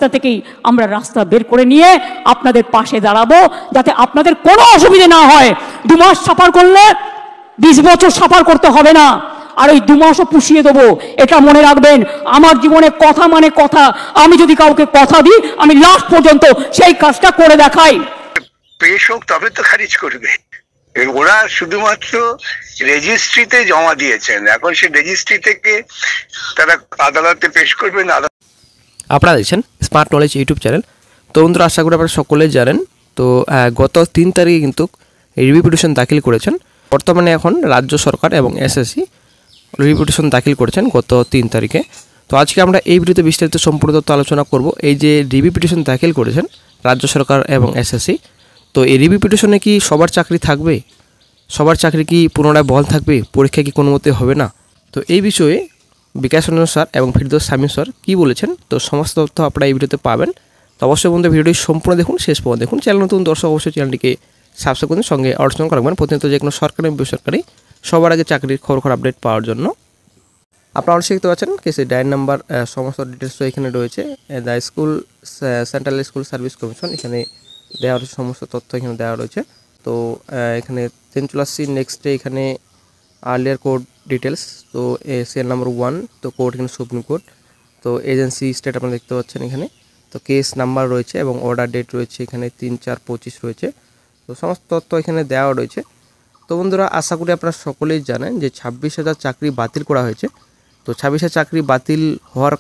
রাস্তা থেকেই আমরা রাস্তা বের করে নিয়ে আপনাদের পাশে দাঁড়াবো, যাতে আপনাদের কোনো অসুবিধে না হয়। 2 মাস সাফার করলে 20 বছর সাফার করতে হবে না, আর ওই 2 মাসও পুষিয়ে দেবো। এটা মনে রাখবেন, আমার জীবনে কথা মানে কথা। আমি যদি কাউকে কথা দিই, আমি লাস্ট পর্যন্ত সেই কাজটা করে দেখাই। পেশ হোক তবে তো খারিজ করবে। ওরা শুধুমাত্র রেজিস্ট্রিতে জমা দিয়েছেন, এখন সে রেজিস্ট্রি থেকে তারা আদালতে পেশ করবেন। আপনারা দেখছেন স্মার্ট নলেজ ইউটিউব চ্যানেল। তো বন্ধুরা, আশা করি আপনারা সকলেই জানেন। তো গত 3 তারিখে কিন্তু রিভিউ পিটিশন দাখিল করেছেন। বর্তমানে এখন রাজ্য সরকার এবং এসএসসি রিভিউ পিটিশন দাখিল করেছেন গত 3 তারিখে। তো আজকে আমরা এই ভিডিওতে বিস্তারিত সম্পূর্ণ তথ্য আলোচনা করব। এই যে রিভিউ পিটিশন দাখিল করেছেন রাজ্য সরকার এবং এসএসসি, তো এই রিভিউ পিটিশনে কি সবার চাকরি থাকবে? সবার চাকরি কি পুনরায় বহাল থাকবে? পরীক্ষা কি কোনো মতে হবে না? তো এই বিষয়ে বিকাশ রঞ্জন স্যার এবং ফিরদৌস শামীম স্যার কী বলেছেন, তো সমস্ত তথ্য আপনারা এই ভিডিওতে পাবেন। তো অবশ্যই বন্ধু ভিডিওটি সম্পূর্ণ দেখুন, শেষ পর্যন্ত দেখুন। চ্যানেল নতুন দর্শক অবশ্যই চ্যানেলটিকে সাবস্ক্রাইব করুন, সঙ্গে অর্চনা রাখবেন প্রতিনিয়ত যে কোনো সরকারি বেসরকারি সবার আগে চাকরির খবর আপডেট পাওয়ার জন্য। আপনারা অবশ্যই দেখতে পাচ্ছেন কেসে ডায়ের নাম্বার, সমস্ত ডিটেলস এখানে রয়েছে। The school central school service commission, এখানে দেওয়া রয়েছে সমস্ত তথ্য, এখানে দেওয়া রয়েছে। তো এখানে চলে আসছি নেক্সটে, এখানে আর্লিয়ার কোর্ট ডিটেলস। তো সিএল নাম্বার 1, তো কোর্ট এখানে সুপ্রিম কোর্ট। তো এজেন্সি স্টেট আপনারা দেখতে পাচ্ছেন এখানে। তো কেস নাম্বার রয়েছে এবং অর্ডার ডেট রয়েছে এখানে 3/4/25 রয়েছে। তো সমস্ত তথ্য এখানে দেওয়া রয়েছে। তো বন্ধুরা, আশা করি আপনারা সকলেই জানেন যে 26,000 চাকরি বাতিল করা হয়েছে। তো 26,000 চাকরি বাতিল হওয়ার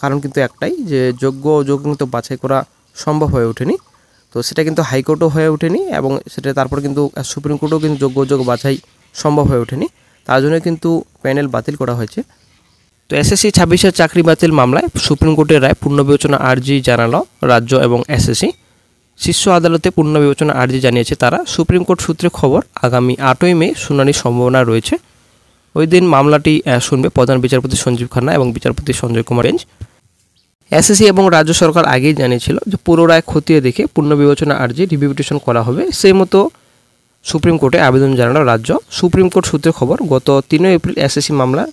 কারণ কিন্তু একটাই, যে যোগ্য অযোগ্য কিন্তু বাছাই করা সম্ভব হয়ে ওঠেনি। তো সেটা কিন্তু হাইকোর্টও হয়ে ওঠেনি, এবং সেটা তারপর কিন্তু সুপ্রিম কোর্টেও কিন্তু যোগ্য অযোগ্য বাছাই সম্ভব হয়ে ওঠেনি। তার জন্য কিন্তু প্যানেল বাতিল করা হয়েছে। তো এসএসসি 26,000 চাকরি বাতিল মামলায় সুপ্রিম কোর্টের রায় পুনর্বিবেচনা আর্জি জানালো রাজ্য এবং এসএসসি। শীর্ষ আদালতে পুনর্বিবেচনা আর্জি জানিয়েছে তারা। সুপ্রিম কোর্ট সূত্রে খবর, আগামী 8ই মে শুনানির সম্ভাবনা রয়েছে। ওই দিন মামলাটি শুনবে প্রধান বিচারপতি সঞ্জীব খান্না এবং বিচারপতি সঞ্জয় কুমার বেঞ্চ। এসএসসি এবং রাজ্য সরকার আগেই জানিয়েছিল যে পুরো রায় খতিয়ে দেখে পুনর্বিবেচনা আর্জি রিভিউ পিটিশন করা হবে। সেই মতো সুপ্রিম কোর্টে আবেদন জানালো রাজ্য। সুপ্রিম কোর্ট সূত্রে খবর, গত 3 এপ্রিল এসএসসি মামলা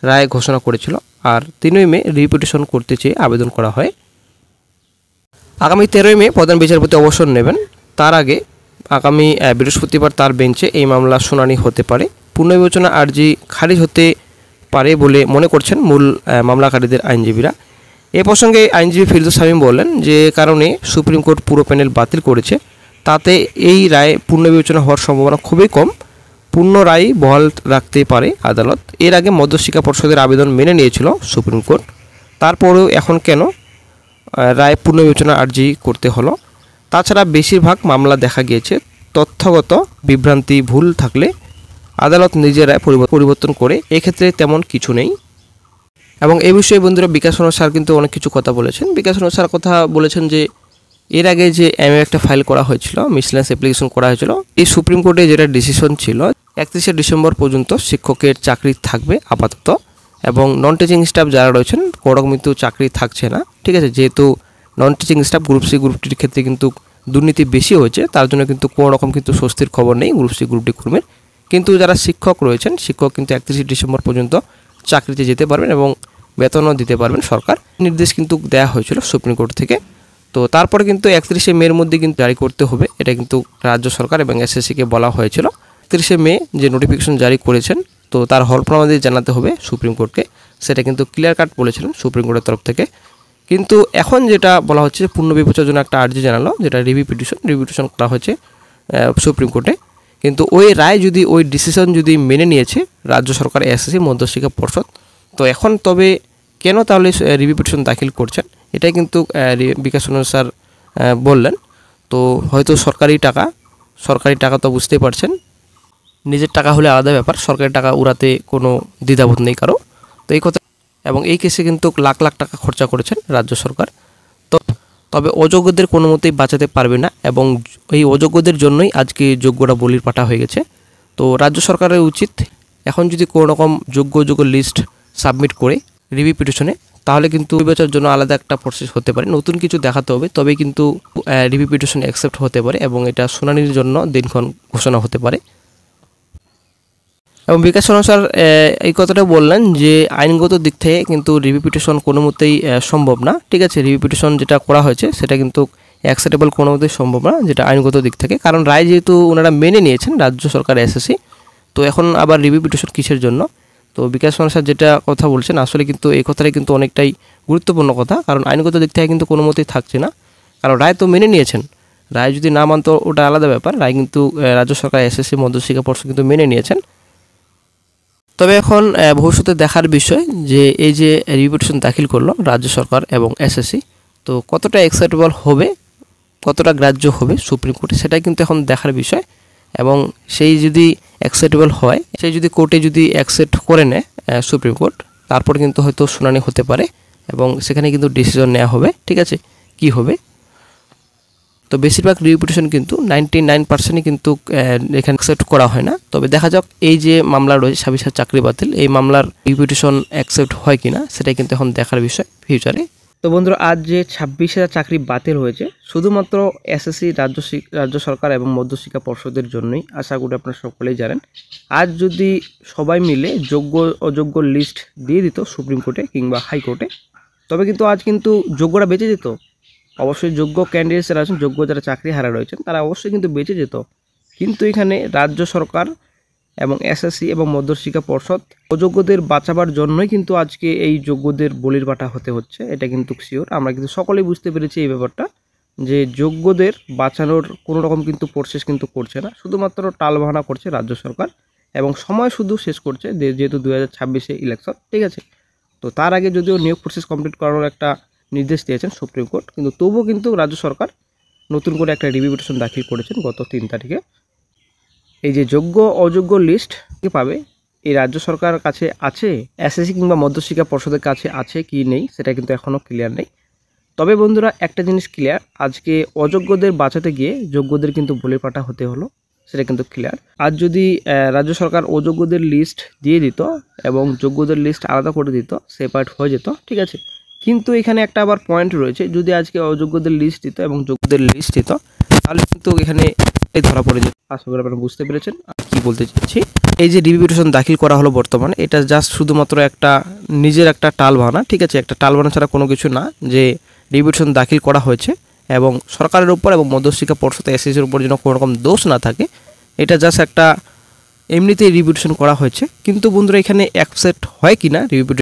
রায় ঘোষণা করেছিল, আর 3 মে রিভিউ পিটিশন করতে চেয়ে আবেদন করা হয়। আগামী 13 মে প্রধান বিচারপতি অবসর নেবেন। তার আগে আগামী বৃহস্পতিবার তার বেঞ্চে এই মামলা শুনানি হতে পারে। পুনর্বিবেচনা আর্জি খারিজ হতে পারে বলে মনে করছেন মূল মামলাকারীদের আইনজীবীরা। এ প্রসঙ্গে আইনজীবী ফিরদৌস শামীম বললেন, যে কারণে সুপ্রিম কোর্ট পুরো প্যানেল বাতিল করেছে, তাতে এই রায় পুনর্বিবেচনা হওয়ার সম্ভাবনা খুবই কম। পূর্ণ রায় বহাল রাখতে পারে আদালত। এর আগে মধ্যশিক্ষা পর্ষদের আবেদন মেনে নিয়েছিল সুপ্রিম কোর্ট। তারপরেও এখন কেন রায় পুনর্বিবেচনা আর্জি করতে হলো? তাছাড়া বেশিরভাগ মামলা দেখা গিয়েছে তথ্যগত বিভ্রান্তি ভুল থাকলে আদালত নিজের রায় পরিবর্তন করে, এক্ষেত্রে তেমন কিছু নেই। এবং এই বিষয়ে বন্ধুরা বিকাশ রঞ্জন স্যার কিন্তু অনেক কিছু কথা বলেছেন। বিকাশ রঞ্জন স্যার কথা বলেছেন যে এর আগে যে এমএ একটা ফাইল করা হয়েছিল, মিসলেন্স অ্যাপ্লিকেশন করা হয়েছিল, এই সুপ্রিম কোর্টে যেটা ডিসিশন ছিল 31শে ডিসেম্বর পর্যন্ত শিক্ষকের চাকরি থাকবে আপাতত, এবং নন টিচিং স্টাফ যারা রয়েছেন কোনো রকম কিন্তু চাকরি থাকছে না। ঠিক আছে, যেহেতু non teaching staff group C group টির ক্ষেত্রে কিন্তু দুর্নীতি বেশি হয়েছে, তার জন্য কিন্তু কোনো রকম কিন্তু স্বস্তির খবর নেই গ্রুপ সি গ্রুপ ডি কর্মীর। কিন্তু যারা শিক্ষক রয়েছেন, শিক্ষক কিন্তু 31শে ডিসেম্বর পর্যন্ত চাকরিতে যেতে পারবেন এবং বেতনও দিতে পারবেন। সরকার নির্দেশ কিন্তু দেওয়া হয়েছিল সুপ্রিম কোর্ট থেকে। তো তারপরে কিন্তু 31শে মের মধ্যে কিন্তু জারি করতে হবে, এটা কিন্তু রাজ্য সরকার এবং এসএসসিকে বলা হয়েছিল। 31শে মে যে নোটিফিকেশন জারি করেছেন, তো তার হলফনামা দিয়ে জানাতে হবে সুপ্রিম কোর্টকে, সেটা কিন্তু ক্লিয়ার কাট বলেছিলেন সুপ্রিম কোর্টের তরফ থেকে। কিন্তু এখন যেটা বলা হচ্ছে পুনর্বিবেচনার জন্য একটা আর্জি জানালো, যেটা রিভিউ পিটিশন করা হয়েছে সুপ্রিম কোর্টে। কিন্তু ওই রায় যদি, ওই ডিসিশন যদি মেনে নিয়েছে রাজ্য সরকার, এসএসসি, মধ্যশিক্ষা পর্ষদ, তো এখন তবে কেন তাহলে রিভিউ পিটিশন দাখিল করছেন, এটাই কিন্তু বিকাশ রঞ্জন স্যার বললেন। তো হয়তো সরকারি টাকা তো বুঝতেই পারছেন, নিজের টাকা হলে আলাদা ব্যাপার, সরকারি টাকা উড়াতে কোনো দ্বিধাবোধ নেই কারো। তো এই কথা, এবং এই কেসে কিন্তু লাখ লাখ টাকা খরচা করেছেন রাজ্য সরকার। তো তবে অযোগ্যদের কোনো মতেই বাঁচাতে পারবে না, এবং এই অযোগ্যদের জন্যই আজকে যোগ্যরা বলির পাঠা হয়ে গেছে। তো রাজ্য সরকারের উচিত এখন যদি কোনো রকম যোগ্য লিস্ট সাবমিট করে রিভিউ পিটিশনে, তাহলে কিন্তু বিবেচনার জন্য আলাদা একটা প্রসেস হতে পারে, নতুন কিছু দেখাতে হবে, তবে কিন্তু রিভিউ পিটিশন অ্যাকসেপ্ট হতে পারে এবং এটা শুনানির জন্য দিনক্ষণ ঘোষণা হতে পারে। এবং বিকাশ শর্মা স্যার এই কথাটা বললেন যে আইনগত দিক থেকে কিন্তু রিভিউ পিটিশন কোনো মতেই সম্ভব না। ঠিক আছে, রিভিউ পিটিশন যেটা করা হয়েছে সেটা কিন্তু অ্যাকসেপ্টেবল কোনো মতেই সম্ভব না, যেটা আইনগত দিক থেকে। কারণ রায় যেহেতু ওনারা মেনে নিয়েছেন রাজ্য সরকার এসএসসি, তো এখন আবার রিভিউ পিটিশন কিসের জন্য? তো বিকাশ শর্মা স্যার যেটা কথা বলছেন আসলে কিন্তু এই কথাটাই কিন্তু অনেকটাই গুরুত্বপূর্ণ কথা, কারণ আইনগত দিক থেকে কিন্তু কোনো মতেই থাকছে না। কারণ রায় তো মেনে নিয়েছেন, রায় যদি না মানতো ওটা আলাদা ব্যাপার। রায় কিন্তু রাজ্য সরকার এসএসসি মধ্যশিক্ষা পর্ষদ কিন্তু মেনে নিয়েছেন। তবে এখন ভবিষ্যতে দেখার বিষয় যে এই যে রিভিউ পিটিশন দাখিল করলো রাজ্য সরকার এবং এসএসসি, তো কতটা অ্যাকসেপ্টেবল হবে, কতটা গ্রাহ্য হবে সুপ্রিম কোর্টে, সেটাই কিন্তু এখন দেখার বিষয়। এবং সেই যদি অ্যাকসেপ্টেবল হয়, সেই যদি কোর্টে যদি অ্যাকসেপ্ট করে নেয় সুপ্রিম কোর্ট, তারপর কিন্তু হয়তো শুনানি হতে পারে এবং সেখানে কিন্তু ডিসিশন নেওয়া হবে। ঠিক আছে, কি হবে। তো বেশিরভাগ রিভিউ পিটিশন কিন্তু 99% কিন্তু এখানে অ্যাকসেপ্ট করা হয় না। তবে দেখা যাক এই যে মামলা রয়েছে 26 চাকরি বাতিল, এই মামলার রিভিউ পিটিশন অ্যাকসেপ্ট হয় কিনা, সেটাই কিন্তু এখন দেখার বিষয় ফিউচারে। তো বন্ধুরা, আজ যে 26,000 চাকরি বাতিল হয়েছে শুধুমাত্র এসএসসি রাজ্য সরকার এবং মধ্যশিক্ষা পর্ষদের জন্যই, আশা করি আপনারা সকলেই জানেন। আজ যদি সবাই মিলে যোগ্য অযোগ্য লিস্ট দিয়ে দিত সুপ্রিম কোর্টে কিংবা হাইকোর্টে, তবে কিন্তু আজ কিন্তু যোগ্যরা বেঁচে যেত। অবশ্যই যোগ্য ক্যান্ডিডেটস যারা আছেন, যোগ্য যারা চাকরি হারা রয়েছেন, তারা অবশ্যই কিন্তু বেঁচে যেত। কিন্তু এখানে রাজ্য সরকার এবং এসএসসি এবং মধ্যশিক্ষা পর্ষদ অযোগ্যদের বাঁচাবার জন্যই কিন্তু আজকে এই যোগ্যদের বলির পাঠা হতে হচ্ছে। এটা কিন্তু শিওর, আমরা কিন্তু সকলেই বুঝতে পেরেছি এই ব্যাপারটা, যে যোগ্যদের বাঁচানোর কোনো রকম কিন্তু প্রসেস কিন্তু করছে না, শুধুমাত্র টালবাহানা করছে রাজ্য সরকার এবং সময় শুধু শেষ করছে, যেহেতু 2026-এ ইলেকশন। ঠিক আছে, তো তার আগে যদিও নিয়োগ প্রসেস কমপ্লিট করানোর একটা নির্দেশ দিয়েছেন সুপ্রিম কোর্ট, কিন্তু তবুও কিন্তু রাজ্য সরকার নতুন করে একটা রিভিউ পিটিশন দাখিল করেছেন গত 3 তারিখে। এই যে যোগ্য অযোগ্য লিস্ট কে পাবে, এই রাজ্য সরকারের কাছে আছে, এসএসসি কিংবা মধ্যশিক্ষা পর্ষদের কাছে আছে কি নেই সেটা কিন্তু এখনও ক্লিয়ার নেই। তবে বন্ধুরা, একটা জিনিস ক্লিয়ার, আজকে অযোগ্যদের বাঁচাতে গিয়ে যোগ্যদের কিন্তু বলি পাঠা হতে হলো, সেটা কিন্তু ক্লিয়ার। আজ যদি রাজ্য সরকার অযোগ্যদের লিস্ট দিয়ে দিত এবং যোগ্যদের লিস্ট আলাদা করে দিত, সেপারেট হয়ে যেত। ঠিক আছে, কিন্তু এখানে একটা আবার পয়েন্ট রয়েছে, যদি আজকে অযোগ্যদের লিস্ট দিত এবং যোগ্যদের লিস্ট দিত, তাহলে কিন্তু এখানে ধরা পড়ে যেত। আশা করি আপনারা বুঝতে পেরেছেন কি বলতে চাচ্ছি। এই যে রিভিউ পিটিশন দাখিল করা হলো বর্তমানে, এটা জাস্ট শুধুমাত্র একটা নিজের একটা টালবাহানা। ঠিক আছে, একটা টালবাহানা ছাড়া কোনো কিছু না, যে রিভিউ পিটিশন দাখিল করা হয়েছে এবং সরকারের উপর এবং মধ্যশিক্ষা পর্ষদ এসএসসির উপর যেন কোনো রকম দোষ না থাকে, এটা জাস্ট একটা এমনিতেই রিভিউ পিটিশন করা হয়েছে। কিন্তু বন্ধুরা, এখানে অ্যাকসেপ্ট হয় কি না রিভিউ পিটিশন